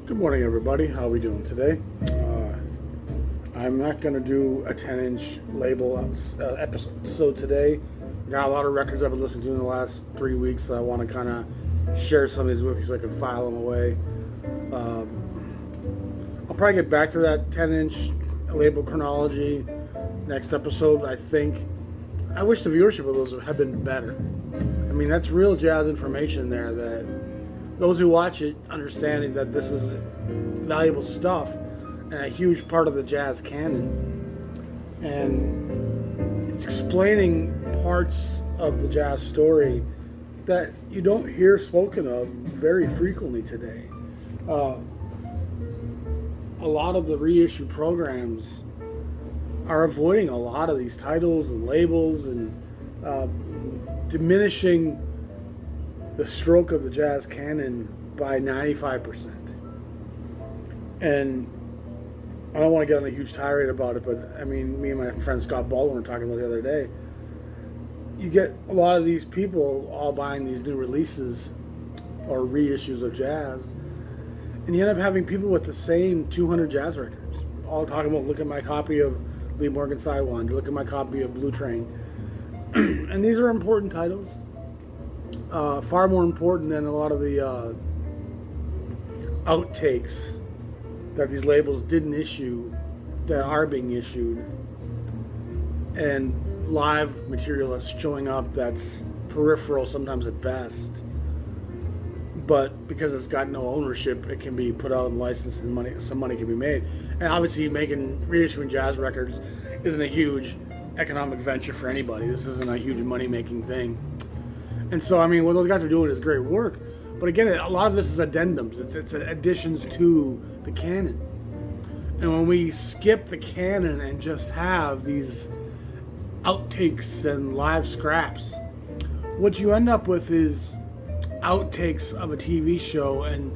Good morning, everybody. How are we doing today? I'm not going to do a 10-inch label episode. So today, I got a lot of records I've been listening to in the last 3 weeks that I want to kind of share some of these with you so I can file them away. I'll probably get back to that 10-inch label chronology next episode, I think. I wish the viewership of those had been better. I mean, that's real jazz information there that those who watch it understanding that this is valuable stuff and a huge part of the jazz canon. And it's explaining parts of the jazz story that you don't hear spoken of very frequently today. A lot of the reissue programs are avoiding a lot of these titles and labels and diminishing the stroke of the jazz canon by 95%. And I don't want to get on a huge tirade about it, but I mean, me and my friend Scott Baldwin were talking about the other day. You get a lot of these people all buying these new releases or reissues of jazz, and you end up having people with the same 200 jazz records, all talking about, look at my copy of Lee Morgan's Sidewinder, look at my copy of Blue Train. And these are important titles. Far more important than a lot of the outtakes that these labels didn't issue that are being issued, and live material that's showing up that's peripheral sometimes at best, but because it's got no ownership, it can be put out and licensed and some money can be made. And obviously reissuing jazz records isn't a huge economic venture for anybody. This isn't a huge money-making thing. And so, I mean, what those guys are doing is great work. But again, a lot of this is addendums. It's additions to the canon. And when we skip the canon and just have these outtakes and live scraps, what you end up with is outtakes of a TV show and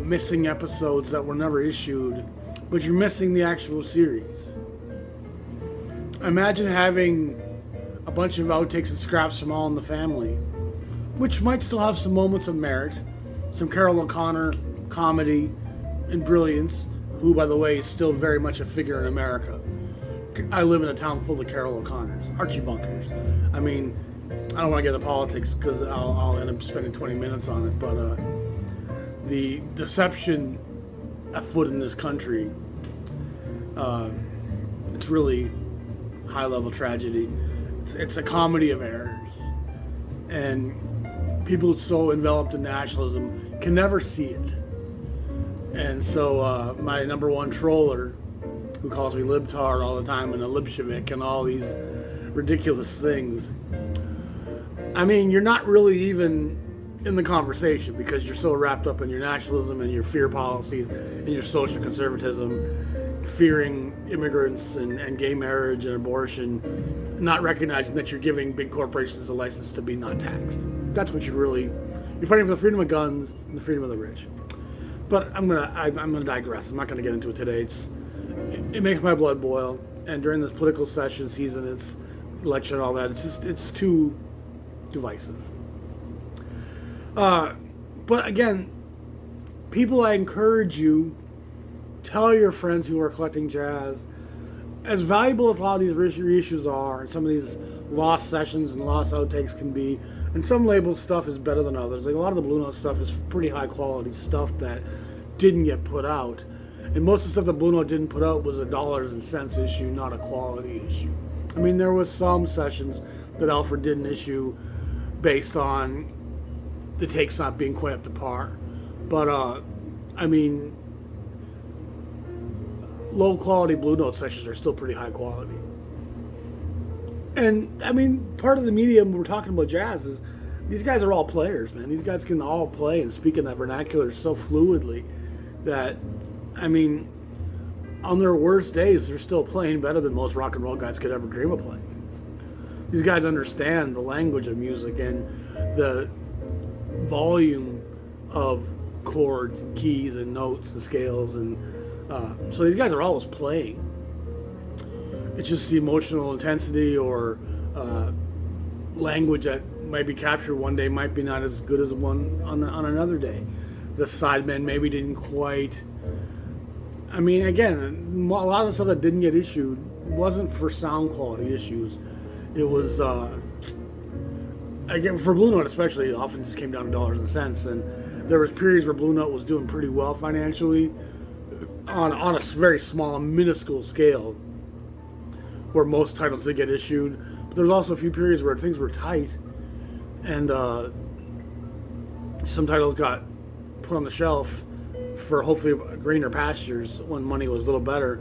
missing episodes that were never issued, but you're missing the actual series. Imagine having a bunch of outtakes and scraps from All in the Family, which might still have some moments of merit, some Carol O'Connor comedy and brilliance, who, by the way, is still very much a figure in America. I live in a town full of Carol O'Connors, Archie Bunkers. I mean, I don't want to get into politics because I'll end up spending 20 minutes on it, but the deception afoot in this country, it's really high-level tragedy. It's a comedy of errors, and people so enveloped in nationalism can never see it. And so my number one troller, who calls me libtard all the time and a libshevik and all these ridiculous things, I mean, you're not really even in the conversation because you're so wrapped up in your nationalism and your fear policies and your social conservatism, fearing immigrants and gay marriage and abortion, not recognizing that you're giving big corporations a license to be not taxed. That's what you're fighting for the freedom of guns and the freedom of the rich. But I'm gonna digress. I'm not gonna get into it today. It makes my blood boil, and during this political session season, it's election and all that. It's too divisive. But again, people, I encourage you, tell your friends who are collecting jazz, as valuable as a lot of these reissues are, and some of these lost sessions and lost outtakes can be, and some labels stuff is better than others. Like a lot of the Blue Note stuff is pretty high quality stuff that didn't get put out. And most of the stuff that Blue Note didn't put out was a dollars and cents issue, not a quality issue. I mean, there was some sessions that Alfred didn't issue based on the takes not being quite up to par. But, I mean, low quality Blue Note sessions are still pretty high quality. And I mean, part of the medium we're talking about jazz is these guys are all players, man. These guys can all play and speak in that vernacular so fluidly that, I mean, on their worst days, they're still playing better than most rock and roll guys could ever dream of playing. These guys understand the language of music and the volume of chords and keys and notes and scales, and so these guys are always playing. It's just the emotional intensity or language that might be captured one day might be not as good as one on another day. the sidemen maybe didn't quite. I mean, again, a lot of the stuff that didn't get issued wasn't for sound quality issues. It was, again, for Blue Note especially, it often just came down to dollars and cents. And there was periods where Blue Note was doing pretty well financially on a very small, minuscule scale, where most titles did get issued. But there was also a few periods where things were tight, and some titles got put on the shelf for hopefully greener pastures when money was a little better.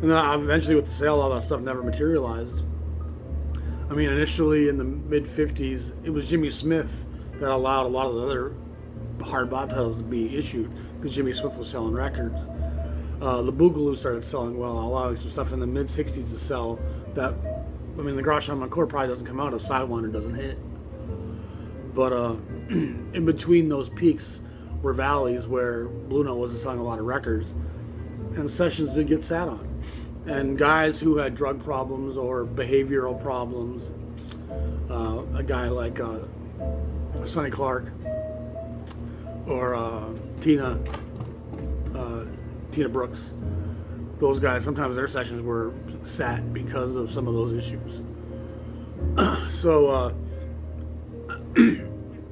And then eventually with the sale, all that stuff never materialized. I mean, initially in the mid-50s, it was Jimmy Smith that allowed a lot of the other hard bop titles to be issued, because Jimmy Smith was selling records. The Boogaloo started selling well, allowing some stuff in the mid-60s to sell that, I mean, the Grosh on Mancour probably doesn't come out if Sidewinder doesn't hit. But in between those peaks were valleys where Blue Note wasn't selling a lot of records, and sessions did get sat on. And guys who had drug problems or behavioral problems, a guy like Sonny Clark or Tina Brooks, those guys, sometimes their sessions were sat because of some of those issues. So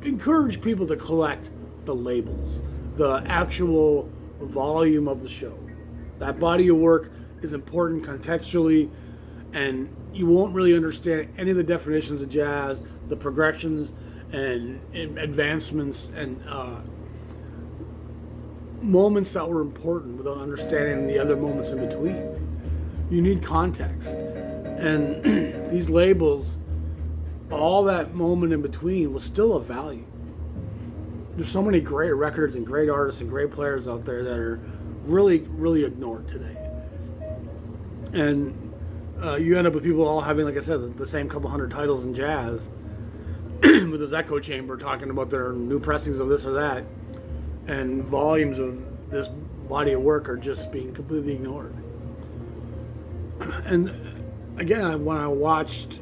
encourage people to collect the labels, the actual volume of the show. That body of work is important contextually, and you won't really understand any of the definitions of jazz, the progressions and advancements and moments that were important without understanding the other moments in between. You need context. And these labels, all that moment in between was still of value. There's so many great records and great artists and great players out there that are really, really ignored today. And you end up with people all having, like I said, the same couple hundred titles in jazz with this echo chamber talking about their new pressings of this or that, and volumes of this body of work are just being completely ignored. And again, when I watched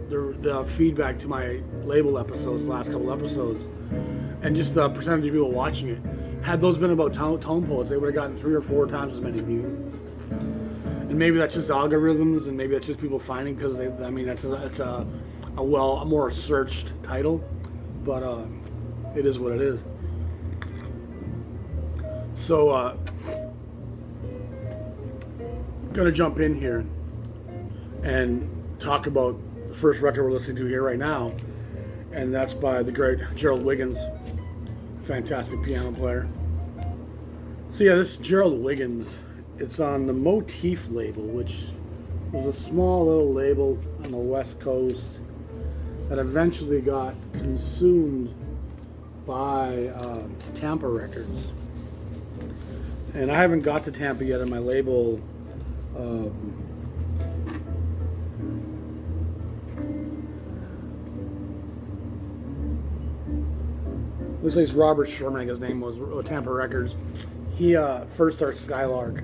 the feedback to my label episodes, the last couple episodes, and just the percentage of people watching it, had those been about tone poets, they would have gotten 3 or 4 times as many views. And maybe that's just algorithms, and maybe that's just people finding, because that's a more searched title, but it is what it is. So gonna jump in here and talk about the first record we're listening to here right now, and that's by the great Gerald Wiggins, fantastic piano player. So yeah, this Gerald Wiggins, it's on the Motif label, which was a small little label on the West Coast that eventually got consumed by Tampa Records. And I haven't got to Tampa yet on my label. Looks like it's Robert Sherman, I guess his name was, Tampa Records. He first starts Skylark,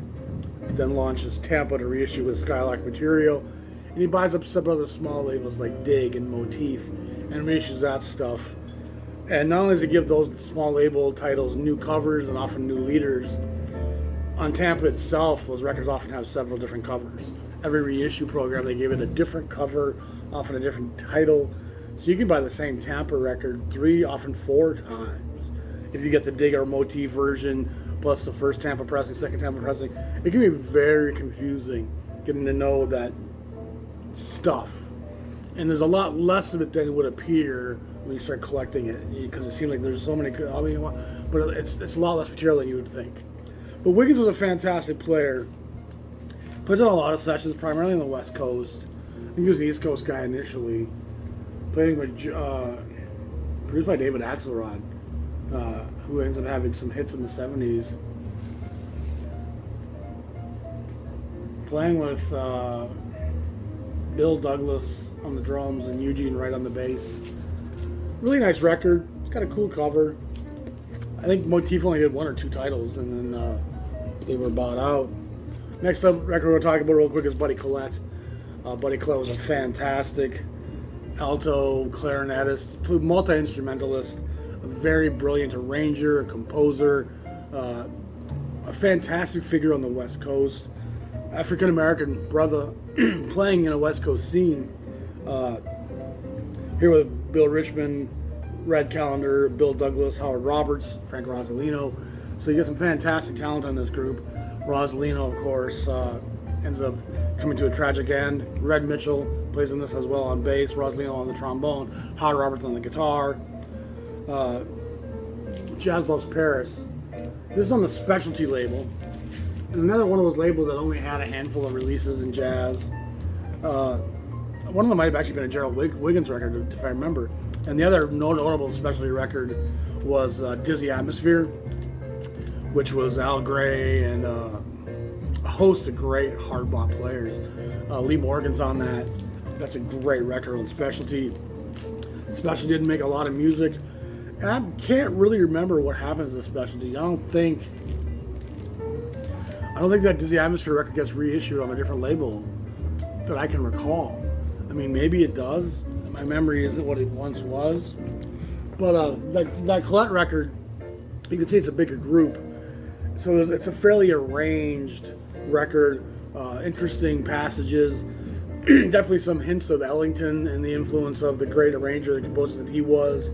then launches Tampa to reissue with Skylark material, and he buys up some other small labels like Dig and Motif and reissues that stuff. And not only does he give those small label titles new covers and often new leaders, on Tampa itself, those records often have several different covers. Every reissue program, they give it a different cover, often a different title. So you can buy the same Tampa record 3, often 4 times. If you get the Dig or Motif version, plus the first Tampa pressing, second Tampa pressing, it can be very confusing getting to know that stuff. And there's a lot less of it than it would appear when you start collecting it, because it seems like there's so many, but it's a lot less material than you would think. But Wiggins was a fantastic player. Plays on a lot of sessions, primarily on the West Coast. I think he was the East Coast guy initially. Playing with, produced by David Axelrod, who ends up having some hits in the 70s. Playing with Bill Douglas on the drums and Eugene Wright on the bass. Really nice record. It's got a cool cover. I think Motif only did 1 or 2 titles, and then they were bought out. Next up record we're going to talk about real quick is Buddy Collette. Buddy Collette was a fantastic alto clarinetist, multi-instrumentalist. a very brilliant arranger, a composer, a fantastic figure on the West Coast, African American brother playing in a West Coast scene. Here with Bill Richmond, Red Callender, Bill Douglas, Howard Roberts, Frank Rosalino. So you get some fantastic talent on this group. Rosalino, of course, ends up coming to a tragic end. Red Mitchell plays in this as well on bass, Rosalino on the trombone, Howard Roberts on the guitar. Jazz Loves Paris. This is on the Specialty label. And another one of those labels that only had a handful of releases in jazz. One of them might have actually been a Gerald Wiggins record, if I remember. And the other notable Specialty record was Dizzy Atmosphere, which was Al Gray and a host of great hard bop players. Lee Morgan's on that. That's a great record on Specialty. Specialty didn't make a lot of music. And I can't really remember what happened to the Specialty. I don't think that Dizzy Atmosphere record gets reissued on a different label that I can recall. I mean, maybe it does. My memory isn't what it once was. But that Collette record, you can see it's a bigger group. So it's a fairly arranged record, interesting passages, definitely some hints of Ellington and the influence of the great arranger and composer that he was.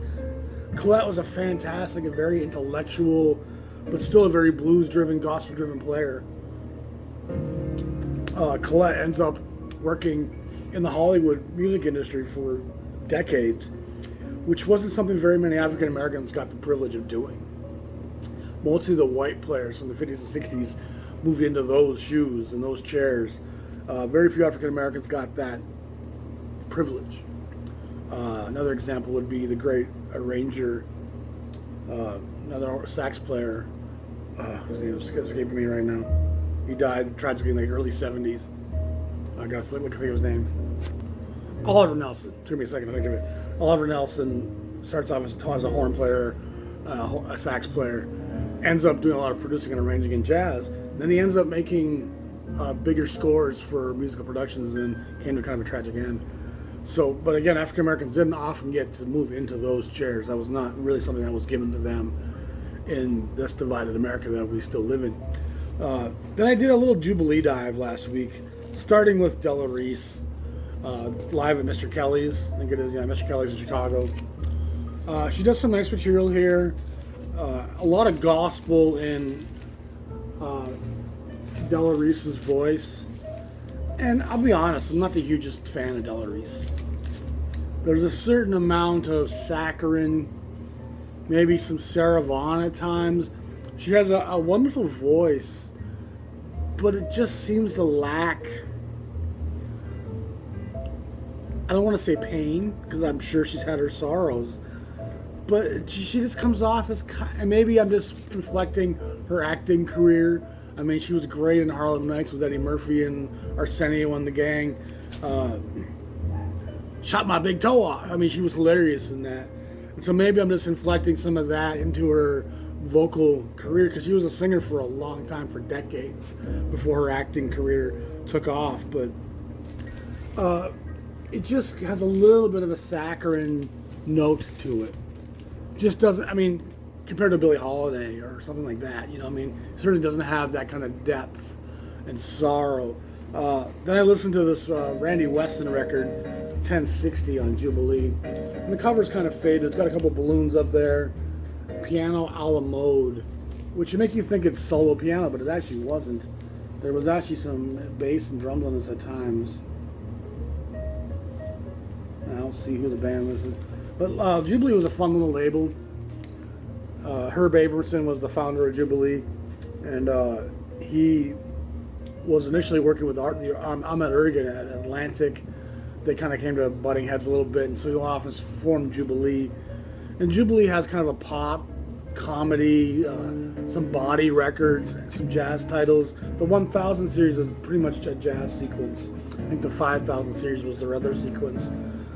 Collette was a fantastic and very intellectual, but still a very blues-driven, gospel-driven player. Collette ends up working in the Hollywood music industry for decades, which wasn't something very many African Americans got the privilege of doing. Mostly the white players from the 50s and 60s moved into those shoes and those chairs. Very few African Americans got that privilege. Another example would be the great arranger, another sax player, whose name is escaping me right now. He died tragically in the early 70s. I got to think of his name. Oliver Nelson. It took me a second to think of it. Oliver Nelson starts off as a horn player, a sax player, ends up doing a lot of producing and arranging in jazz. Then he ends up making bigger scores for musical productions and came to kind of a tragic end. So, but again, African Americans didn't often get to move into those chairs. That was not really something that was given to them in this divided America that we still live in. Then I did a little Jubilee dive last week, starting with Della Reese, live at Mr. Kelly's. I think it is, yeah, Mr. Kelly's in Chicago. She does some nice material here. A lot of gospel in Della Reese's voice. And I'll be honest, I'm not the hugest fan of Della Reese. There's a certain amount of saccharine, maybe some Sarah Vaughan at times. She has a wonderful voice, but it just seems to lack, I don't want to say pain, because I'm sure she's had her sorrows, but she just comes off as, and maybe I'm just reflecting her acting career. I mean, she was great in Harlem Nights with Eddie Murphy and Arsenio and the gang. Shot my big toe off. I mean, she was hilarious in that. And so maybe I'm just inflecting some of that into her vocal career, because she was a singer for a long time, for decades, before her acting career took off. But it just has a little bit of a saccharine note to it. Just doesn't, I mean, compared to Billie Holiday or something like that, you know, I mean, it certainly doesn't have that kind of depth and sorrow. Then I listened to this Randy Weston record, 1060 on Jubilee, and the cover's kind of faded. It's got a couple balloons up there, piano a la mode, which would make you think it's solo piano, but it actually wasn't. There was actually some bass and drums on this at times. I don't see who the band was. But Jubilee was a fun little label. Herb Abramson was the founder of Jubilee, and he was initially working with Ahmet Ergen at Atlantic. They kind of came to butting heads a little bit, and so he went off and formed Jubilee. And Jubilee has kind of a pop, comedy, some body records, some jazz titles. The 1000 series is pretty much a jazz sequence. I think the 5000 series was their other sequence.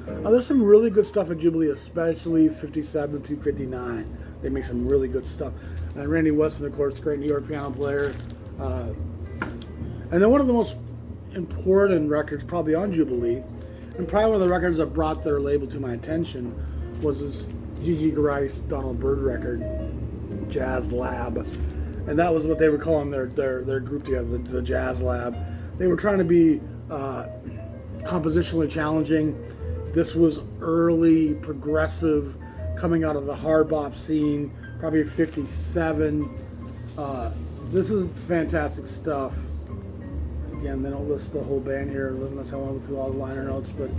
There's some really good stuff at Jubilee, especially 57 to 59. They make some really good stuff. And Randy Weston, of course, great New York piano player. And then one of the most important records probably on Jubilee, and probably one of the records that brought their label to my attention, was this Gigi Grice, Donald Byrd record, Jazz Lab. And that was what they were calling their group together, the Jazz Lab. They were trying to be compositionally challenging. This was early progressive, coming out of the hard bop scene, probably 57. This is fantastic stuff. Again, they don't list the whole band here unless I want to look through all the liner notes, but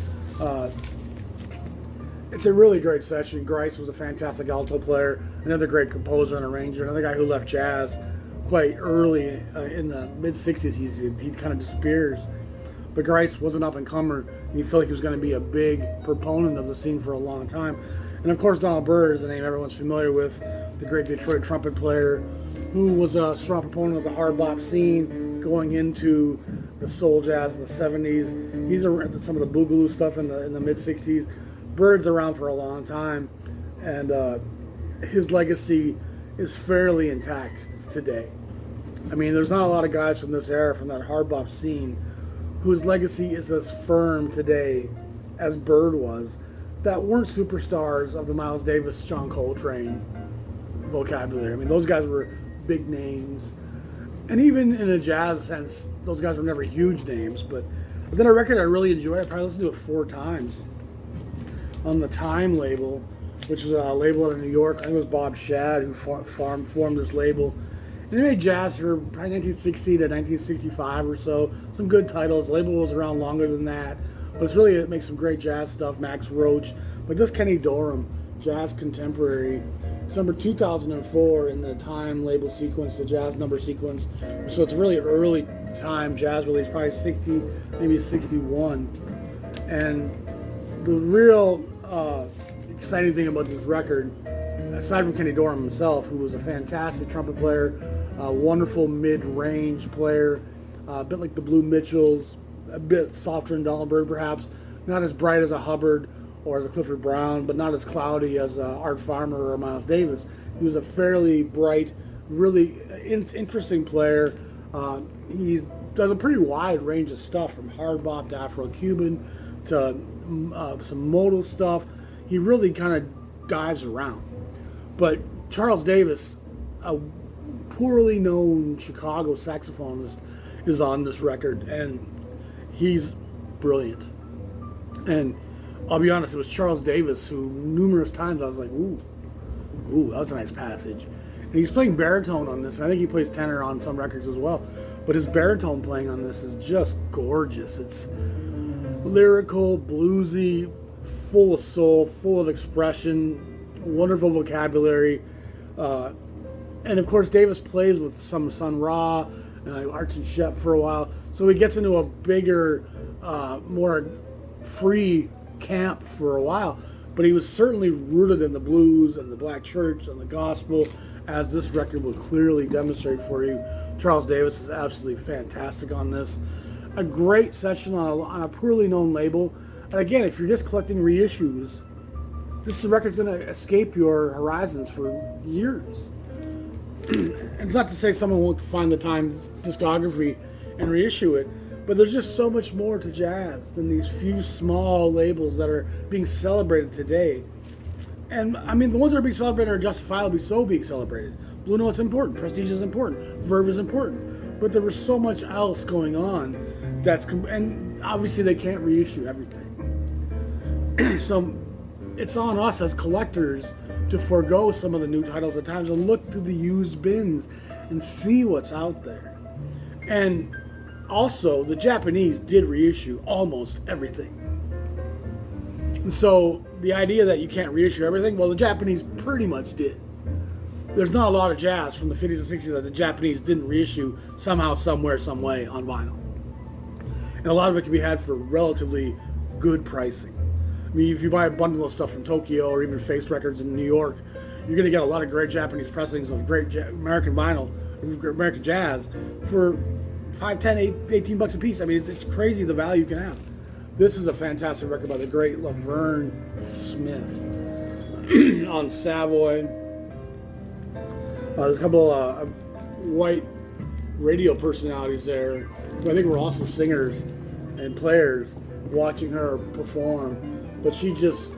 it's a really great session. Grice was a fantastic alto player, another great composer and arranger, another guy who left jazz quite early in the mid-60s. He kind of disappears. But Grice was an up-and-comer, and you feel like he was going to be a big proponent of the scene for a long time. And of course, Donald Byrd is a name everyone's familiar with, the great Detroit trumpet player, who was a strong proponent of the hard bop scene going into the soul jazz in the 70s. He's around some of the boogaloo stuff in the mid-60s. Byrd's around for a long time, and his legacy is fairly intact today. I mean, there's not a lot of guys from this era, from that hard bop scene, whose legacy is as firm today as Byrd was, that weren't superstars of the Miles Davis, John Coltrane vocabulary. I mean, those guys were big names. And even in a jazz sense, those guys were never huge names. But then a record I really enjoyed, I probably listened to it 4 times, on the Time label, which is a label out of New York. I think it was Bob Shad who formed this label. And they made jazz for probably 1960 to 1965 or so. Some good titles. The label was around longer than that. But it makes some great jazz stuff. Max Roach. But this Kenny Dorham, Jazz Contemporary. It's number 2004 in the Time label sequence, the jazz number sequence. So it's a really early time jazz release, probably 60, maybe 61. And the real exciting thing about this record, aside from Kenny Dorham himself, who was a fantastic trumpet player, a wonderful mid-range player, a bit like the Blue Mitchells, a bit softer than Donald Byrd perhaps, not as bright as a Hubbard or as a Clifford Brown, but not as cloudy as Art Farmer or Miles Davis. He was a fairly bright, really interesting player. He does a pretty wide range of stuff, from hard bop to Afro-Cuban to some modal stuff. He really kind of dives around. But Charles Davis, a poorly known Chicago saxophonist, is on this record, and he's brilliant. And I'll be honest, it was Charles Davis who numerous times I was like, ooh, that was a nice passage. And he's playing baritone on this, and I think he plays tenor on some records as well. But his baritone playing on this is just gorgeous. It's lyrical, bluesy, full of soul, full of expression, wonderful vocabulary. And of course, Davis plays with some Sun Ra, Arch and Shep for a while. So he gets into a bigger, more free camp for a while. But he was certainly rooted in the blues and the black church and the gospel, as this record will clearly demonstrate for you. Charles Davis is absolutely fantastic on this. A great session on a poorly known label. And again, if you're just collecting reissues, this record's going to escape your horizons for years. It's not to say someone won't find the Time discography and reissue it, but there's just so much more to jazz than these few small labels that are being celebrated today. And I mean, the ones that are being celebrated are justifiably so being celebrated. Blue Note's important, Prestige is important, Verve is important, but there was so much else going on and obviously they can't reissue everything. So it's on us as collectors to forego some of the new titles at times and look through the used bins and see what's out there. And also, the Japanese did reissue almost everything. And so the idea that you can't reissue everything, well, the Japanese pretty much did. There's not a lot of jazz from the 50s and 60s that the Japanese didn't reissue somehow, somewhere, some way on vinyl. And a lot of it can be had for relatively good pricing. I mean, if you buy a bundle of stuff from Tokyo or even Face Records in New York, you're going to get a lot of great Japanese pressings of great American vinyl, American jazz, for $5, $10, $18 a piece. I mean, it's crazy the value you can have. This is a fantastic record by the great Laverne Smith on Savoy. There's a couple white radio personalities there who I think were also singers and players watching her perform. But she just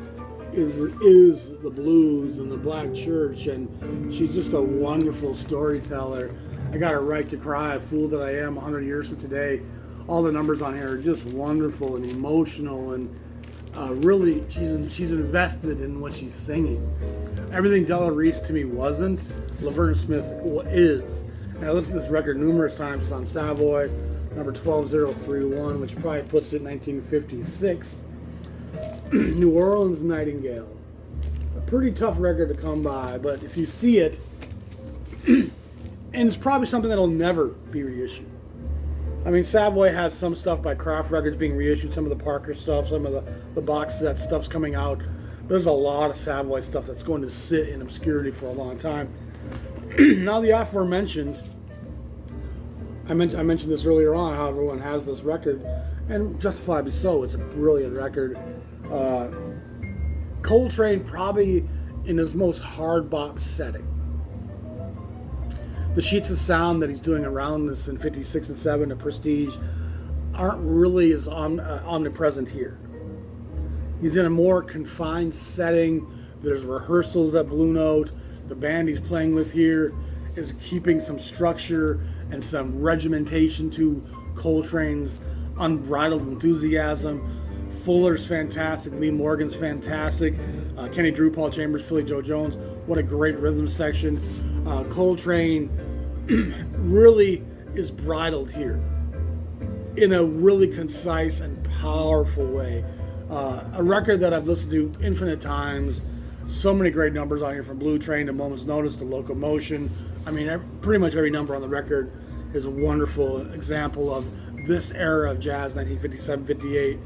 is the blues and the black church, and she's just a wonderful storyteller. I got her right to cry, fool that I am, 100 years from today. All the numbers on here are just wonderful and emotional, and really, she's invested in what she's singing. Everything Della Reese to me wasn't, Laverne Smith is. And I listened to this record numerous times. It's on Savoy, number 12031, which probably puts it in 1956. New Orleans Nightingale. A pretty tough record to come by, but if you see it, and it's probably something that'll never be reissued. I mean, Savoy has some stuff by Kraft Records being reissued, some of the Parker stuff, some of the box set stuff's coming out. There's a lot of Savoy stuff that's going to sit in obscurity for a long time. Now the aforementioned, I mentioned this earlier on, how everyone has this record, and justifiably so. It's a brilliant record. Coltrane probably in his most hard bop setting. The sheets of sound that he's doing around this in 56 and 7 to Prestige aren't really as omnipresent here. He's in a more confined setting. There's rehearsals at Blue Note. The band he's playing with here is keeping some structure and some regimentation to Coltrane's unbridled enthusiasm. Fuller's fantastic. Lee Morgan's fantastic. Kenny Drew, Paul Chambers, Philly Joe Jones. What a great rhythm section. Coltrane really is bridled here in a really concise and powerful way. A record that I've listened to infinite times. So many great numbers on here, from Blue Train to Moment's Notice to Locomotion. I mean, pretty much every number on the record is a wonderful example of this era of jazz, 1957-58.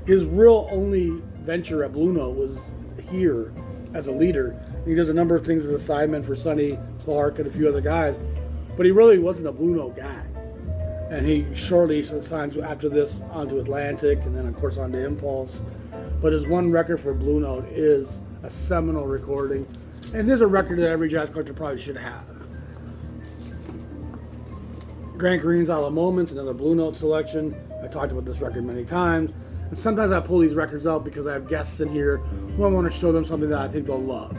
His real only venture at Blue Note was here as a leader. He does a number of things as a sideman for Sonny Clark and a few other guys, but he really wasn't a Blue Note guy. And he shortly signs after this onto Atlantic, and then of course onto Impulse. But his one record for Blue Note is a seminal recording, and it is a record that every jazz collector probably should have. Grant Green's Isle of Moments, another Blue Note selection. I talked about this record many times. And sometimes I pull these records out because I have guests in here who I want to show them something that I think they'll love.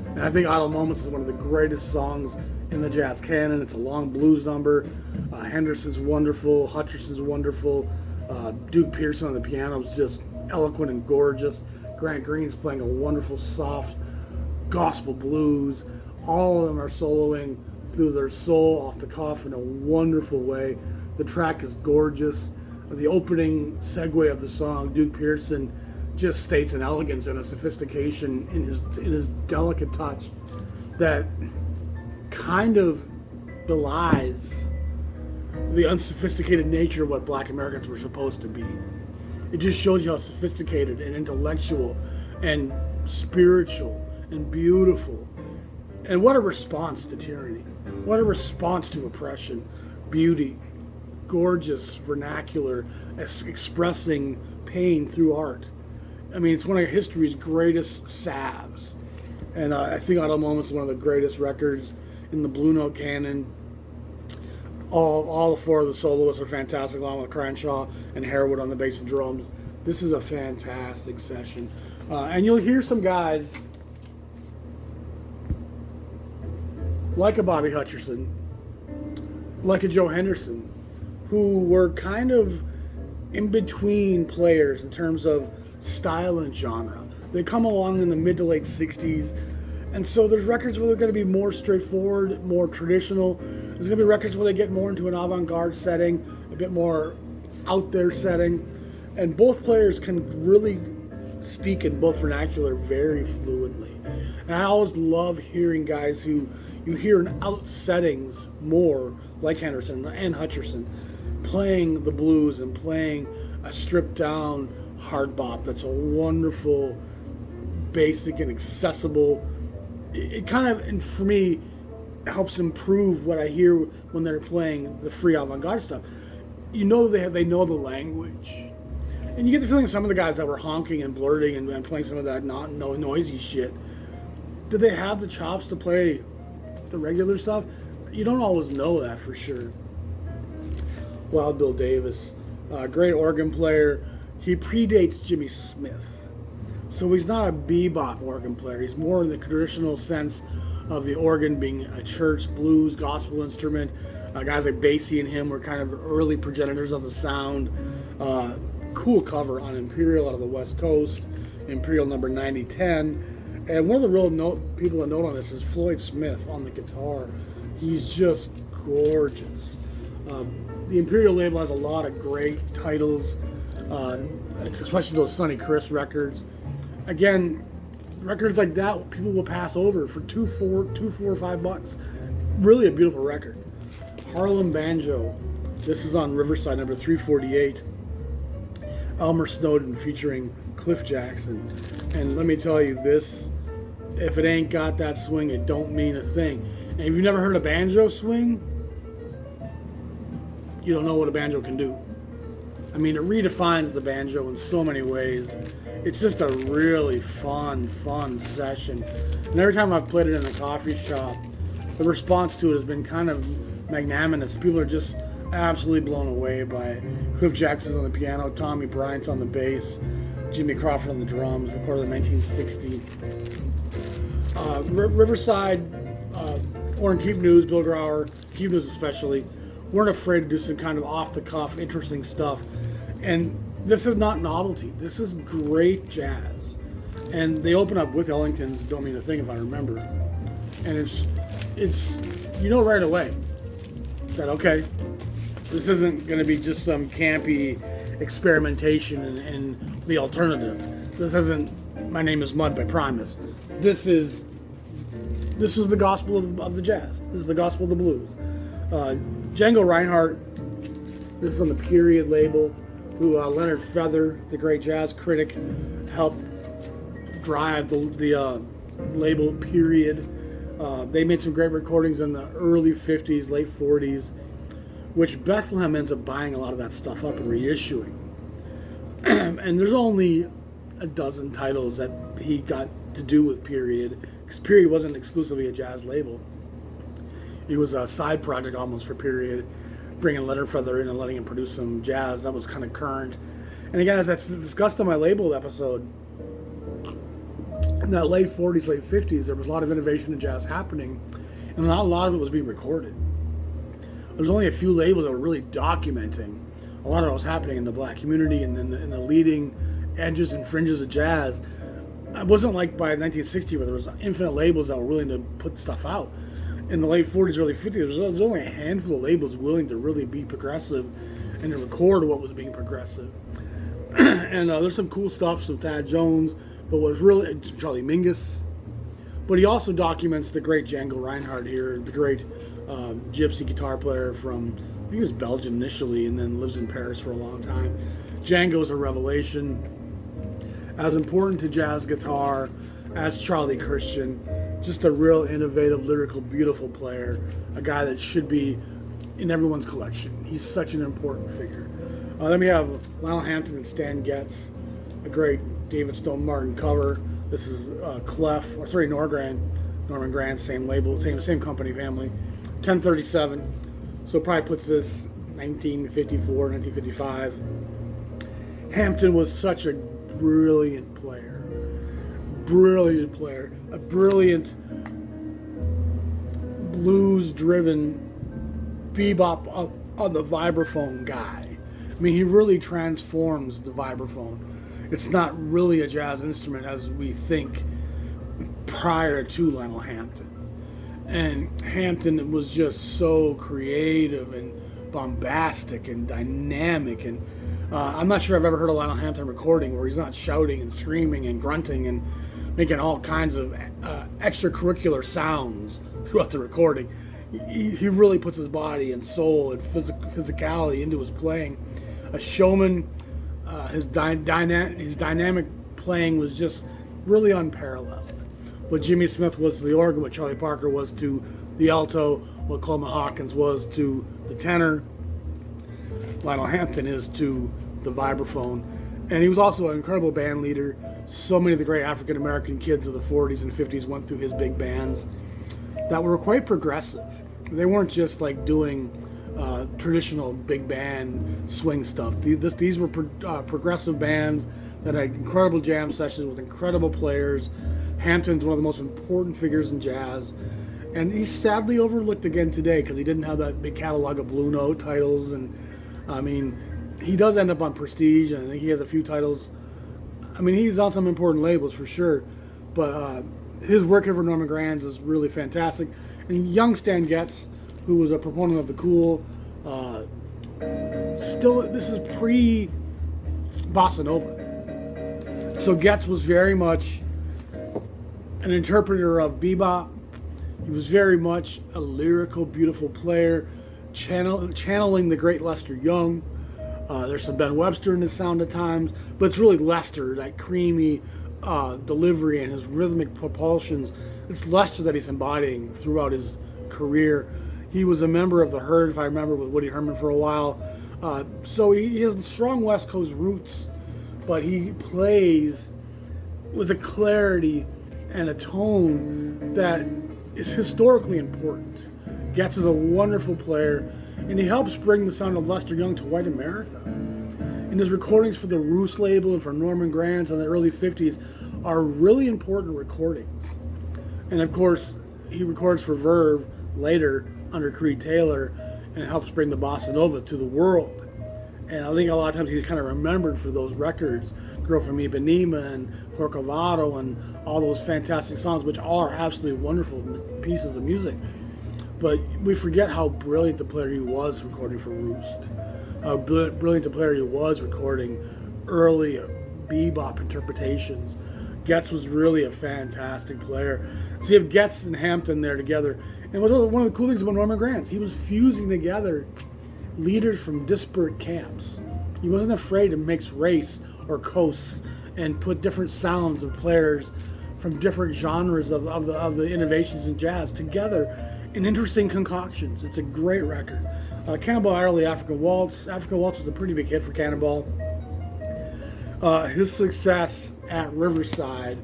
And I think Idle Moments is one of the greatest songs in the jazz canon. It's a long blues number. Henderson's wonderful. Hutcherson's wonderful. Duke Pearson on the piano is just eloquent and gorgeous. Grant Green's playing a wonderful, soft gospel blues. All of them are soloing through their soul off the cuff in a wonderful way. The track is gorgeous. The opening segue of the song, Duke Pearson just states an elegance and a sophistication in his delicate touch that kind of belies the unsophisticated nature of what Black Americans were supposed to be. It just shows you how sophisticated and intellectual and spiritual and beautiful. And what a response to tyranny. What a response to oppression. Beauty. Gorgeous vernacular, expressing pain through art. I mean, it's one of history's greatest salves. And I think Idle Moments is one of the greatest records in the Blue Note canon. All four of the soloists are fantastic, along with Crenshaw and Harewood on the bass and drums. This is a fantastic session. And you'll hear some guys like a Bobby Hutcherson, like a Joe Henderson, who were kind of in between players in terms of style and genre. They come along in the mid to late 60s, and so there's records where they're going to be more straightforward, more traditional. There's going to be records where they get more into an avant-garde setting, a bit more out there setting, and both players can really speak in both vernacular very fluidly. And I always love hearing guys who you hear in out settings more, like Henderson and Hutcherson, playing the blues and playing a stripped down hard bop that's a wonderful, basic and accessible. It kind of, and for me, helps improve what I hear when they're playing the free avant-garde stuff. You know they know the language. And you get the feeling some of the guys that were honking and blurting and playing some of that noisy shit, did they have the chops to play the regular stuff? You don't always know that for sure. Wild Bill Davis, great organ player. He predates Jimmy Smith, So he's not a bebop organ player. He's more in the traditional sense of the organ being a church, blues, gospel instrument. Guys like Basie and him were kind of early progenitors of the sound. Cool cover on Imperial out of the West Coast, Imperial number 9010. And one of the real people to note on this is Floyd Smith on the guitar. He's just gorgeous. The Imperial label has a lot of great titles, especially those Sonny Chris records. Again, records like that people will pass over for $2, $4, $5. Really a beautiful record. Harlem Banjo. This is on Riverside number 348. Elmer Snowden featuring Cliff Jackson. And let me tell you, this, if it ain't got that swing, it don't mean a thing. And if you've never heard a banjo swing, you don't know what a banjo can do. I mean, it redefines the banjo in so many ways. It's just a really fun session. And every time I've played it in a coffee shop, the response to it has been kind of magnanimous. People are just absolutely blown away by it. Cliff Jackson's on the piano, Tommy Bryant's on the bass, Jimmy Crawford on the drums, recorded in 1960. Riverside, or in Keep News, Bill Grauer, Keep News especially, weren't afraid to do some kind of off-the-cuff, interesting stuff. And this is not novelty. This is great jazz. And they open up with Ellington's Don't Mean a Thing, if I remember. And it's you know right away that, okay, this isn't going to be just some campy experimentation and the alternative. This isn't My Name is Mud by Primus. This is the gospel of the jazz. This is the gospel of the blues. Django Reinhardt, this is on the Period label, who Leonard Feather, the great jazz critic, helped drive the label Period. They made some great recordings in the early 50s, late 40s, which Bethlehem ends up buying a lot of that stuff up and reissuing. And there's only a dozen titles that he got to do with Period, because Period wasn't exclusively a jazz label. It was a side project almost for Period, bringing Leonard Feather in and letting him produce some jazz that was kind of current. And again, as I discussed on my label episode, in that late 40s, late 50s, there was a lot of innovation in jazz happening, and not a lot of it was being recorded. There's only a few labels that were really documenting a lot of what was happening in the black community and in the leading edges and fringes of jazz. It wasn't like by 1960 where there was infinite labels that were willing to put stuff out. In the late 40s, early 50s, there was only a handful of labels willing to really be progressive and to record what was being progressive. And there's some cool stuff, some Thad Jones, but what was really Charlie Mingus. But he also documents the great Django Reinhardt here, the great gypsy guitar player from, I think he was Belgian initially, and then lives in Paris for a long time. Django's a revelation, as important to jazz guitar as Charlie Christian. Just a real innovative, lyrical, beautiful player. A guy that should be in everyone's collection. He's such an important figure. Then we have Lionel Hampton and Stan Getz, a great David Stone Martin cover. This is Norman Granz, same label, same company family. 1037. So it probably puts this 1954, 1955. Hampton was such a brilliant player. A brilliant blues-driven bebop on the vibraphone guy. I mean, he really transforms the vibraphone. It's not really a jazz instrument as we think prior to Lionel Hampton. And Hampton was just so creative and bombastic and dynamic. And I'm not sure I've ever heard a Lionel Hampton recording where he's not shouting and screaming and grunting and making all kinds of extracurricular sounds throughout the recording. He really puts his body and soul and physicality into his playing. A showman, his dynamic playing was just really unparalleled. What Jimmy Smith was to the organ, what Charlie Parker was to the alto, what Coleman Hawkins was to the tenor, Lionel Hampton is to the vibraphone. And he was also an incredible band leader. So many of the great African American kids of the 40s and 50s went through his big bands that were quite progressive. They weren't just like doing traditional big band swing stuff. These were progressive bands that had incredible jam sessions with incredible players. Hampton's one of the most important figures in jazz, and he's sadly overlooked again today because he didn't have that big catalog of Blue Note titles. And I mean, he does end up on Prestige, and I think he has a few titles. I mean, he's on some important labels for sure, but his work here for Norman Granz is really fantastic. And young Stan Getz, who was a proponent of the cool, still, this is pre-Bossa Nova. So Getz was very much an interpreter of bebop. He was very much a lyrical, beautiful player, channeling the great Lester Young. There's some Ben Webster in his sound at times, but it's really Lester, that creamy delivery and his rhythmic propulsions. It's Lester that he's embodying throughout his career. He was a member of the Herd, if I remember, with Woody Herman for a while. So he has strong West Coast roots, but he plays with a clarity and a tone that is historically important. Getz is a wonderful player, and he helps bring the sound of Lester Young to white America. And his recordings for the Roos label and for Norman Granz in the early 50s are really important recordings. And of course, he records for Verve later under Creed Taylor and helps bring the Bossa Nova to the world. And I think a lot of times he's kind of remembered for those records, Girl from Ipanema and Corcovado and all those fantastic songs, which are absolutely wonderful pieces of music. But we forget how brilliant the player he was recording for Roost, how brilliant the player he was recording early bebop interpretations. Getz was really a fantastic player. So you have Getz and Hampton there together. And one of the cool things about Norman Granz, he was fusing together leaders from disparate camps. He wasn't afraid to mix race or coasts and put different sounds of players from different genres of the innovations in jazz together in interesting concoctions. It's a great record. Cannonball Adderley, African Waltz. African Waltz was a pretty big hit for Cannonball. His success at Riverside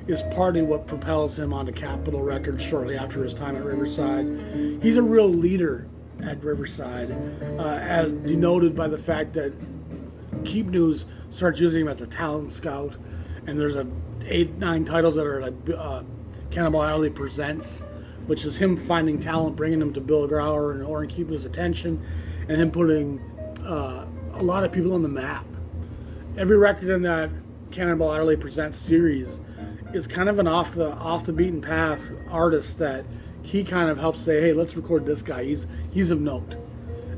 is partly what propels him onto Capitol Records shortly after his time at Riverside. He's a real leader at Riverside, as denoted by the fact that Keep News starts using him as a talent scout, and there's 8-9 titles that are like Cannonball Adderley Presents, which is him finding talent, bringing them to Bill Grauer and Orrin Keepnew's attention, and him putting a lot of people on the map. Every record in that Cannonball Adderley Presents series is kind of an off the beaten path artist that he kind of helps say, hey, let's record this guy. He's of note.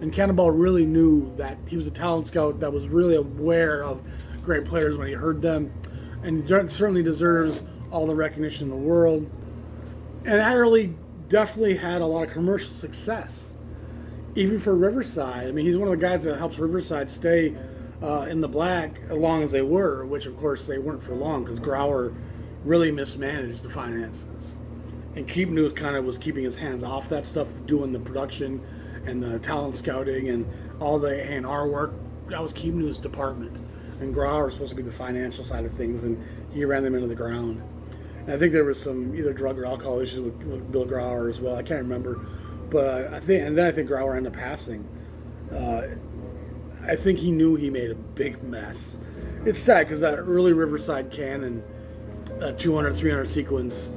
And Cannonball really knew that he was a talent scout that was really aware of great players when he heard them, and he certainly deserves all the recognition in the world. And Adderley definitely had a lot of commercial success, even for Riverside. I mean, he's one of the guys that helps Riverside stay in the black as long as they were, which of course they weren't for long because Grauer really mismanaged the finances. And Keep News kind of was keeping his hands off that stuff, doing the production and the talent scouting and all the A&R work. That was Keep News' department. And Grauer was supposed to be the financial side of things, and he ran them into the ground. And I think there was some either drug or alcohol issues with Bill Grauer as well. I can't remember. But I think Grauer ended up passing. I think he knew he made a big mess. It's sad because that early Riverside canon, 200, 300 sequence,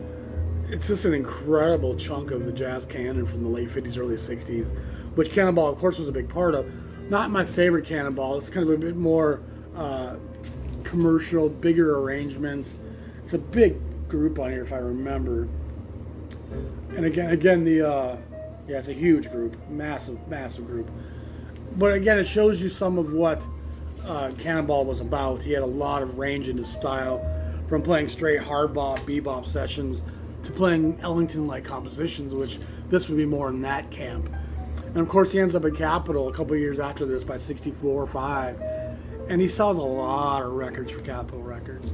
it's just an incredible chunk of the jazz canon from the late 50s, early 60s, which Cannonball, of course, was a big part of. Not my favorite Cannonball. It's kind of a bit more commercial, bigger arrangements. It's a big group on here, if I remember. And again, it's a huge group, massive group. But again, it shows you some of what Cannonball was about. He had a lot of range in his style, from playing straight hard bop, bebop sessions, to playing Ellington-like compositions, which this would be more in that camp. And of course, he ends up at Capitol a couple of years after this by 64 or 5, and he sells a lot of records for Capitol Records.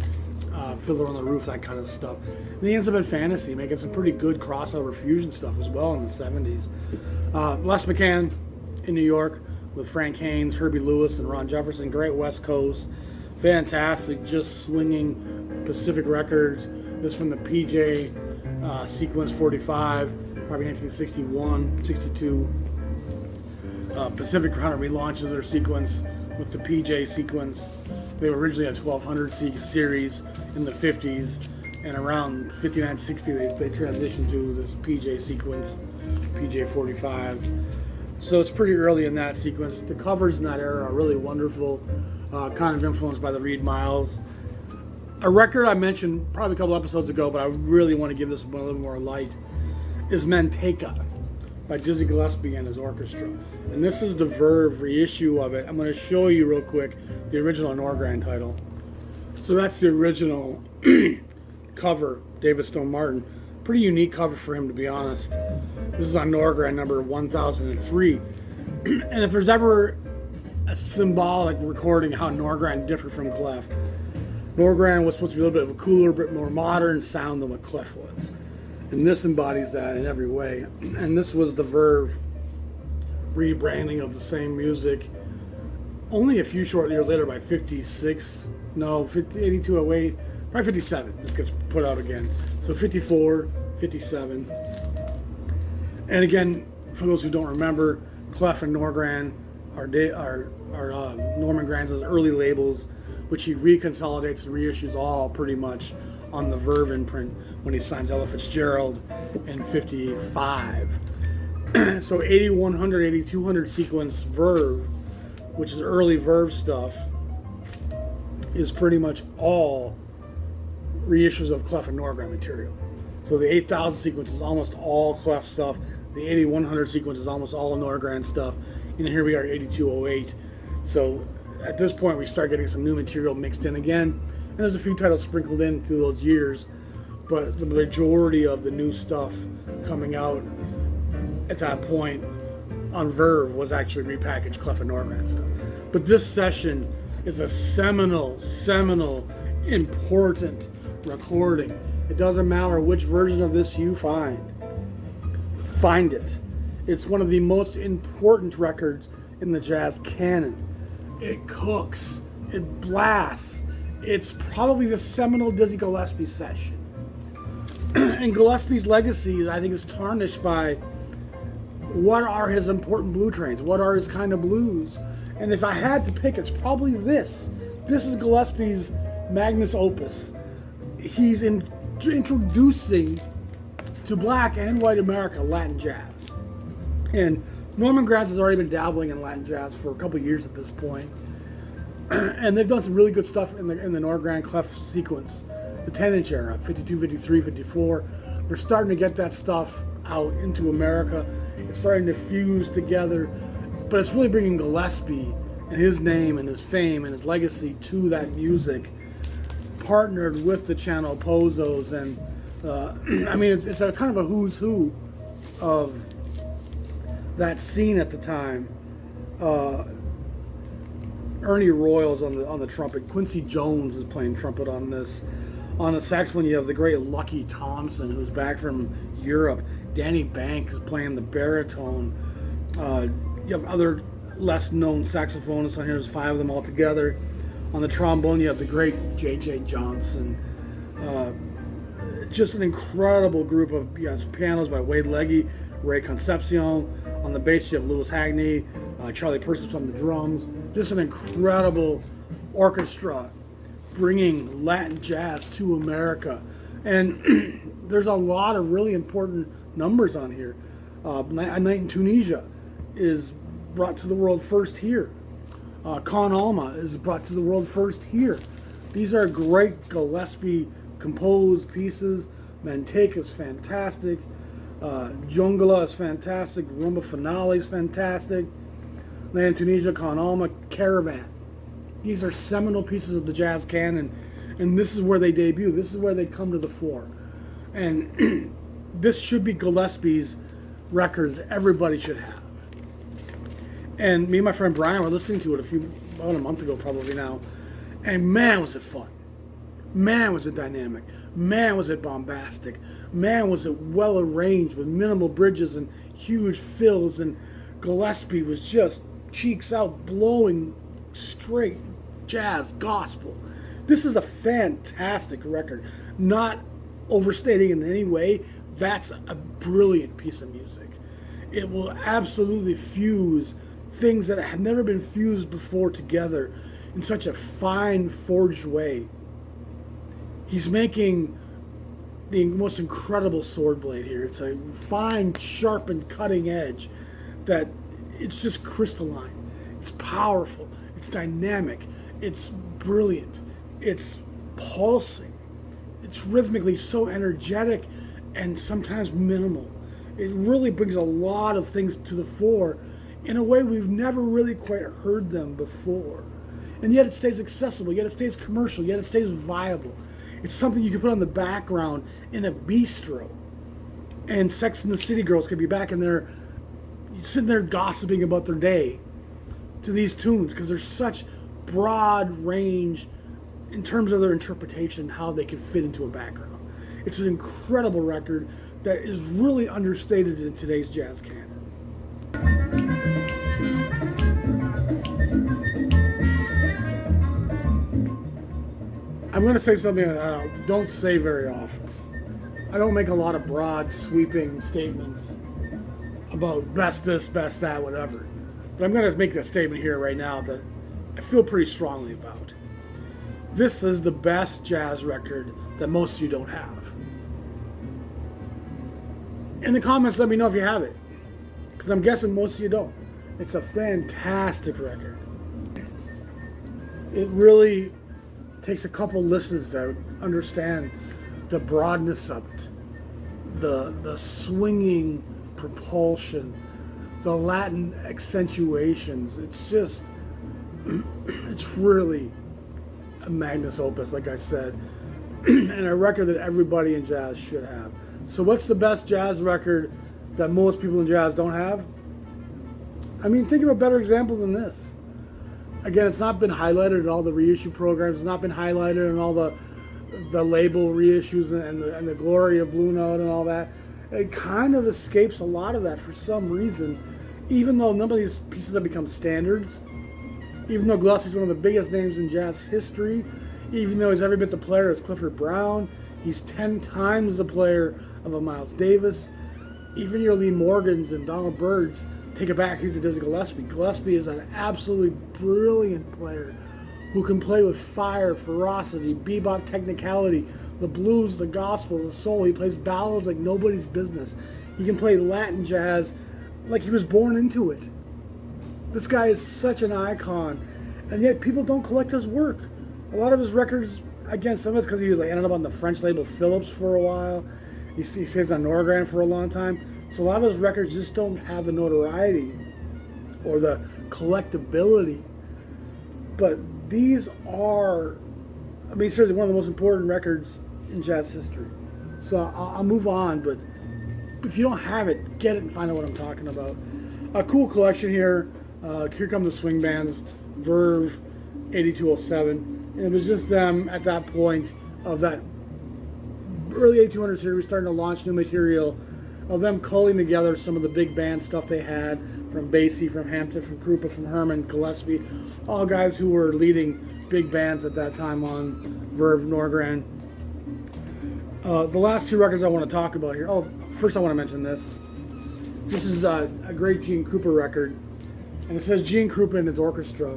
Fiddler on the Roof, that kind of stuff. And he ends up at Fantasy, making some pretty good crossover fusion stuff as well in the 70s. Les McCann in New York with Frank Haynes, Herbie Lewis, and Ron Jefferson. Great West Coast. Fantastic, just swinging Pacific records. This from the PJ Sequence 45, probably 1961, 62. Pacific kind of relaunches their sequence with the PJ sequence. They were originally a 1200 series in the 50s, and around 59, 60 they transitioned to this PJ sequence, PJ 45. So it's pretty early in that sequence. The covers in that era are really wonderful, kind of influenced by the Reed Miles. A record I mentioned probably a couple episodes ago, but I really want to give this one a little more light, is Manteca by Dizzy Gillespie and his orchestra. And this is the Verve reissue of it. I'm going to show you real quick the original Norgran title. So that's the original cover, David Stone Martin. Pretty unique cover for him, to be honest. This is on Norgran number 1003. And if there's ever a symbolic recording how Norgran differed from Clef, Norgran was supposed to be a little bit of a cooler, bit more modern sound than what Clef was. And this embodies that in every way. And this was the Verve rebranding of the same music. Only a few short years later, by 8208, probably 57, this gets put out again. So 54, 57. And again, for those who don't remember, Clef and Norgran are Norman Granz's early labels, which he reconsolidates and reissues all pretty much on the Verve imprint when he signs Ella Fitzgerald in 55. So 8100, 8200 sequence Verve, which is early Verve stuff, is pretty much all reissues of Clef and Norgran material. So the 8000 sequence is almost all Clef stuff. The 8100 sequence is almost all Norgran stuff. And here we are, 8208. So at this point, we start getting some new material mixed in again. And there's a few titles sprinkled in through those years, but the majority of the new stuff coming out at that point on Verve was actually repackaged Clef and Norgran stuff. But this session is a seminal, important recording. It doesn't matter which version of this you find it. It's one of the most important records in the jazz canon. It cooks, it blasts. It's probably the seminal Dizzy Gillespie session. And Gillespie's legacy, I think, is tarnished by what are his important blue trains? What are his kind of blues? And if I had to pick, it's probably this. This is Gillespie's magnus opus. He's introducing to black and white America Latin jazz. And Norman Granz has already been dabbling in Latin jazz for a couple years at this point. And they've done some really good stuff in the Norgran Clef sequence, the 10-inch era, 52, 53, 54. They're starting to get that stuff out into America. It's starting to fuse together, but it's really bringing Gillespie and his name and his fame and his legacy to that music, partnered with the Channel Pozzos. And I mean, it's a kind of a who's who of that scene at the time. Ernie Royals on the trumpet. Quincy Jones is playing trumpet on this. On the saxophone, you have the great Lucky Thompson, who's back from Europe. Danny Bank is playing the baritone. You have other less known saxophonists on here. There's 5 of them all together. On the trombone, you have the great J.J. Johnson. Just an incredible group of pianos by Wade Legge, Ray Concepcion. On the bass, you have Louis Hagney, Charlie Persip's on the drums. Just an incredible orchestra bringing Latin jazz to America. And there's a lot of really important numbers on here. A Night in Tunisia is brought to the world first here. Con Alma is brought to the world first here. These are great Gillespie composed pieces. Manteca is fantastic. Jungla is fantastic. Rumba Finale is fantastic. Night in Tunisia, Con Alma, Caravan. These are seminal pieces of the jazz canon, and this is where they debut. This is where they come to the fore. And this should be Gillespie's record that everybody should have. And me and my friend Brian were listening to it about a month ago probably now, and man was it fun. Man was it dynamic. Man was it bombastic. Man was it well arranged with minimal bridges and huge fills, and Gillespie was just cheeks out blowing straight jazz gospel. This is a fantastic record. Not overstating in any way, that's a brilliant piece of music. It will absolutely fuse things that have never been fused before together in such a fine, forged way. He's making the most incredible sword blade here. It's a fine, sharpened, cutting edge that it's just crystalline. It's powerful. It's dynamic. It's brilliant. It's pulsing. It's rhythmically so energetic and sometimes minimal. It really brings a lot of things to the fore in a way we've never really quite heard them before. And yet it stays accessible, yet it stays commercial, yet it stays viable. It's something you can put on the background in a bistro. And Sex and the City girls could be back in there, sitting there gossiping about their day to these tunes, because there's such broad range in terms of their interpretation, how they can fit into a background. It's an incredible record that is really understated in today's jazz canon. I'm going to say something that I don't say very often. I don't make a lot of broad, sweeping statements about best this, best that, whatever. But I'm going to make a statement here right now that I feel pretty strongly about. This is the best jazz record that most of you don't have. In the comments, let me know if you have it, because I'm guessing most of you don't. It's a fantastic record. It really takes a couple listens to understand the broadness of it, the swinging propulsion, the Latin accentuations. It's just, it's really a magnus opus, like I said, and a record that everybody in jazz should have. So what's the best jazz record that most people in jazz don't have? I mean, think of a better example than this. Again, it's not been highlighted in all the reissue programs. It's not been highlighted in all the label reissues and the glory of Blue Note and all that. It kind of escapes a lot of that for some reason, even though none of these pieces have become standards. Even though Gillespie's one of the biggest names in jazz history, even though he's every bit the player as Clifford Brown, he's 10 times the player of a Miles Davis. Even your Lee Morgans and Donald Byrds take it back to Gillespie. Gillespie is an absolutely brilliant player who can play with fire, ferocity, bebop technicality, the blues, the gospel, the soul. He plays ballads like nobody's business. He can play Latin jazz like he was born into it. This guy is such an icon, and yet people don't collect his work. A lot of his records, again, some of it's because he was ended up on the French label Philips for a while. He stays on Norgran for a long time. So a lot of his records just don't have the notoriety or the collectability. But these are, I mean, seriously, one of the most important records in jazz history. So I'll move on, but if you don't have it, get it and find out what I'm talking about. A cool collection here. Here come the swing bands, Verve, 8207. And it was just them at that point of that early 8200 series starting to launch new material, of them culling together some of the big band stuff they had from Basie, from Hampton, from Krupa, from Herman, Gillespie, all guys who were leading big bands at that time on Verve, Norgran. The last two records I want to talk about here. Oh, first I want to mention this. This is a great Gene Krupa record, and it says Gene Krupa and his orchestra,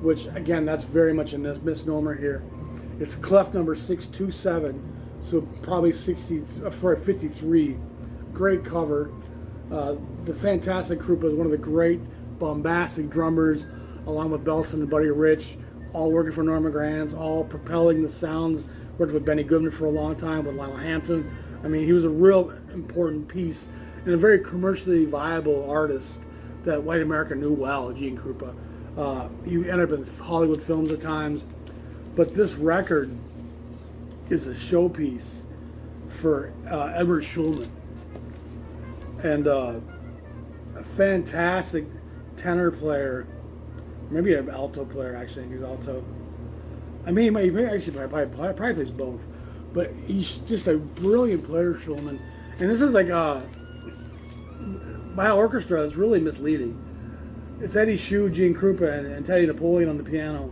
which again, that's very much a misnomer here. It's clef number 627, so probably 53. Great cover. The fantastic Krupa is one of the great bombastic drummers, along with Belson and Buddy Rich, all working for Norma Granz, all propelling the sounds, working with Benny Goodman for a long time, with Lionel Hampton. I mean, he was a real important piece and a very commercially viable artist that white America knew well, Gene Krupa. He ended up in Hollywood films at times, but this record is a showpiece for Edward Shulman. And a fantastic tenor player, maybe an alto player, actually. He's alto. I mean, he actually probably plays both. But he's just a brilliant player, Shulman. And this is like my orchestra is really misleading. It's Eddie Shue, Gene Krupa, and Teddy Napoleon on the piano.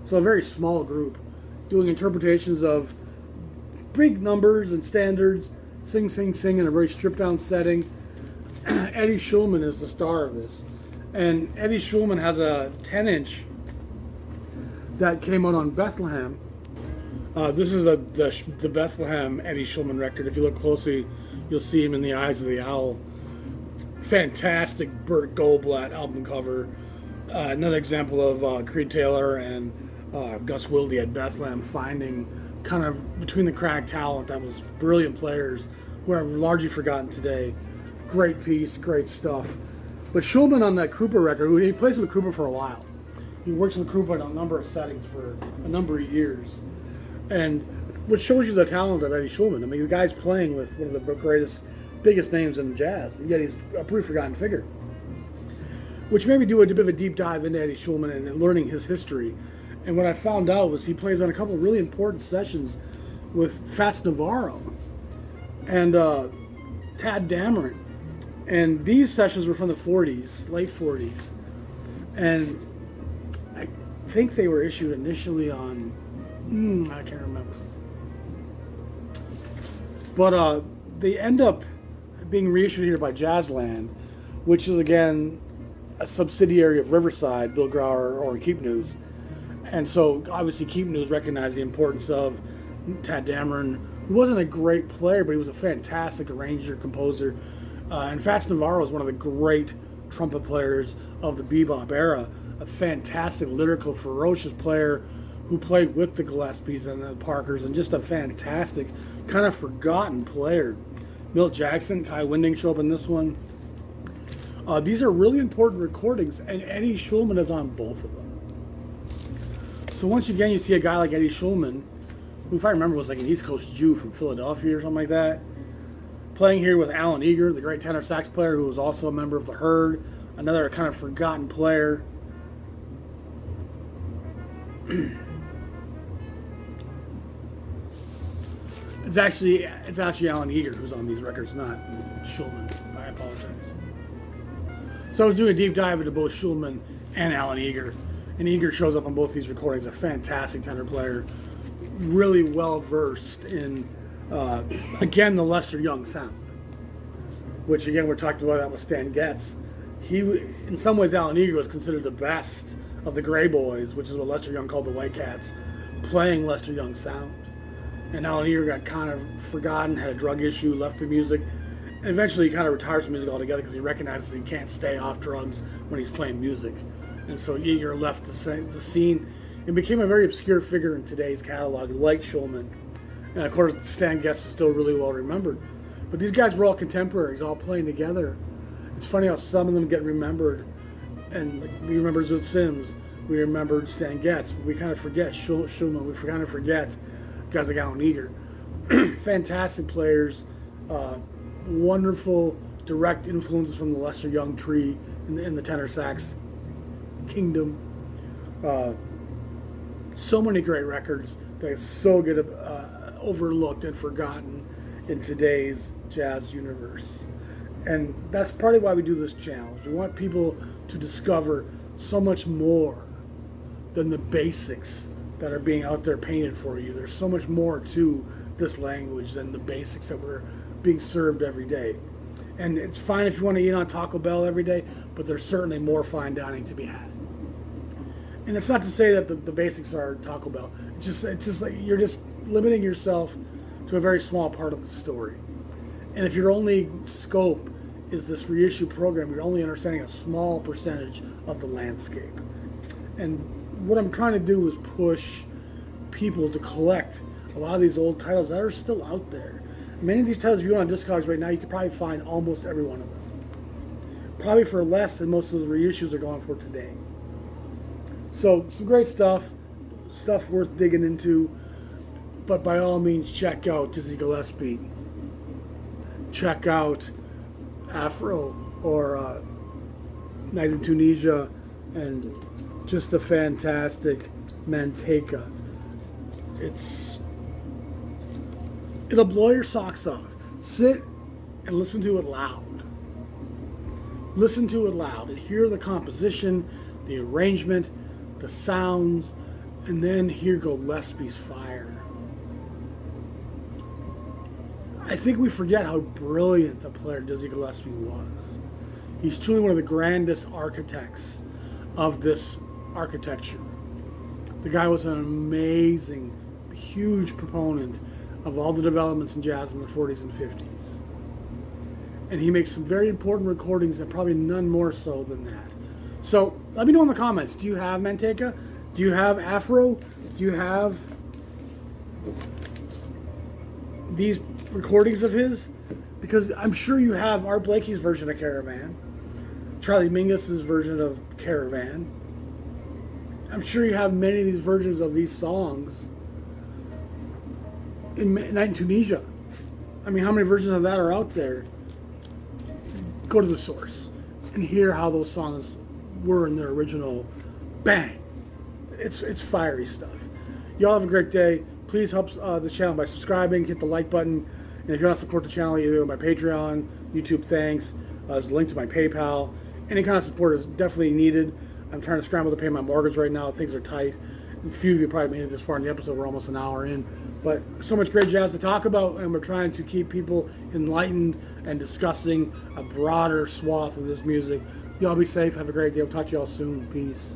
So a very small group doing interpretations of big numbers and standards, sing in a very stripped down setting. Eddie Shulman is the star of this. And Eddie Schulman has a 10-inch that came out on Bethlehem. This is the Bethlehem Eddie Schulman record. If you look closely, you'll see him in the eyes of the owl. Fantastic Burt Goldblatt album cover. Another example of Creed Taylor and Gus Wilde at Bethlehem finding kind of between the crack talent that was brilliant players who are largely forgotten today. Great piece, great stuff. But Schulman on that Krupa record, he plays with Krupa for a while. He works with Krupa in a number of settings for a number of years. And which shows you the talent of Eddie Schulman. I mean, the guy's playing with one of the greatest, biggest names in jazz, yet he's a pretty forgotten figure. Which made me do a bit of a deep dive into Eddie Schulman and learning his history. And what I found out was he plays on a couple of really important sessions with Fats Navarro and Tad Dameron. And these sessions were from the 40s, late 40s. And I think they were issued initially on, I can't remember. But they end up being reissued here by Jazzland, which is, again, a subsidiary of Riverside, Bill Grauer, or Keep News. And so, obviously, Keep News recognized the importance of Tad Dameron, who wasn't a great player, but he was a fantastic arranger, composer. And Fats Navarro was one of the great trumpet players of the bebop era, a fantastic, lyrical, ferocious player who played with the Gillespies and the Parkers, and just a fantastic, kind of forgotten player. Milt Jackson, Kai Winding show up in this one. These are really important recordings, and Eddie Schulman is on both of them. So once again, you see a guy like Eddie Schulman, who, if I remember, was like an East Coast Jew from Philadelphia or something like that, playing here with Alan Eager, the great tenor sax player who was also a member of the Herd, another kind of forgotten player. It's actually Alan Eager who's on these records, not Schulman. I apologize. So I was doing a deep dive into both Schulman and Alan Eager, and Eager shows up on both these recordings. A fantastic tenor player, really well versed in again the Lester Young sound, which again we're talking about that with Stan Getz. He, in some ways, Alan Eager was considered the best of the Gray Boys, which is what Lester Young called the White Cats, playing Lester Young sound. And Alan Eager got kind of forgotten, had a drug issue, left the music, and eventually he kind of retired from music altogether because he recognizes he can't stay off drugs when he's playing music. And so Eager left the scene and became a very obscure figure in today's catalog, like Schulman. And of course, Stan Getz is still really well remembered. But these guys were all contemporaries, all playing together. It's funny how some of them get remembered. And like, we remember Zoot Sims, we remembered Stan Getz, but we kind of forget Schulman, we kind of forget guys like Alan Eager. Fantastic players, wonderful direct influences from the Lester Young tree in the tenor sax kingdom. So many great records that are so good, overlooked and forgotten in today's jazz universe. And that's partly why we do this challenge. We want people to discover so much more than the basics that are being out there painted for you. There's so much more to this language than the basics that we're being served every day. And it's fine if you want to eat on Taco Bell every day, but there's certainly more fine dining to be had. And it's not to say that the basics are Taco Bell. It's just like you're just limiting yourself to a very small part of the story. And if your only scope is this reissue program, you're only understanding a small percentage of the landscape. And what I'm trying to do is push people to collect a lot of these old titles that are still out there. Many of these titles, if you go on Discogs right now, you could probably find almost every one of them. Probably for less than most of the reissues are going for today. So some great stuff worth digging into. But by all means, check out Dizzy Gillespie. Check out Afro or Night in Tunisia, and just a fantastic Manteca. It'll blow your socks off. Sit and listen to it loud. Listen to it loud and hear the composition, the arrangement, the sounds, and then hear Gillespie's fire. I think we forget how brilliant a player Dizzy Gillespie was. He's truly one of the grandest architects of this architecture. The guy was an amazing, huge proponent of all the developments in jazz in the 40s and 50s. And he makes some very important recordings, and probably none more so than that. So let me know in the comments, do you have Manteca? Do you have Afro? Do you have these recordings of his? Because I'm sure you have Art Blakey's version of Caravan, Charlie Mingus's version of Caravan. I'm sure you have many of these versions of these songs in Night in Tunisia. I mean, how many versions of that are out there? Go to the source and hear how those songs were in their original bang. It's fiery stuff. Y'all have a great day. Please help the channel by subscribing, hit the like button, and if you want to support the channel, either on my Patreon, YouTube thanks, there's a link to my PayPal. Any kind of support is definitely needed. I'm trying to scramble to pay my mortgage right now. Things are tight. A few of you probably made it this far in the episode. We're almost an hour in. But so much great jazz to talk about, and we're trying to keep people enlightened and discussing a broader swath of this music. Y'all be safe. Have a great day. I'll talk to y'all soon. Peace.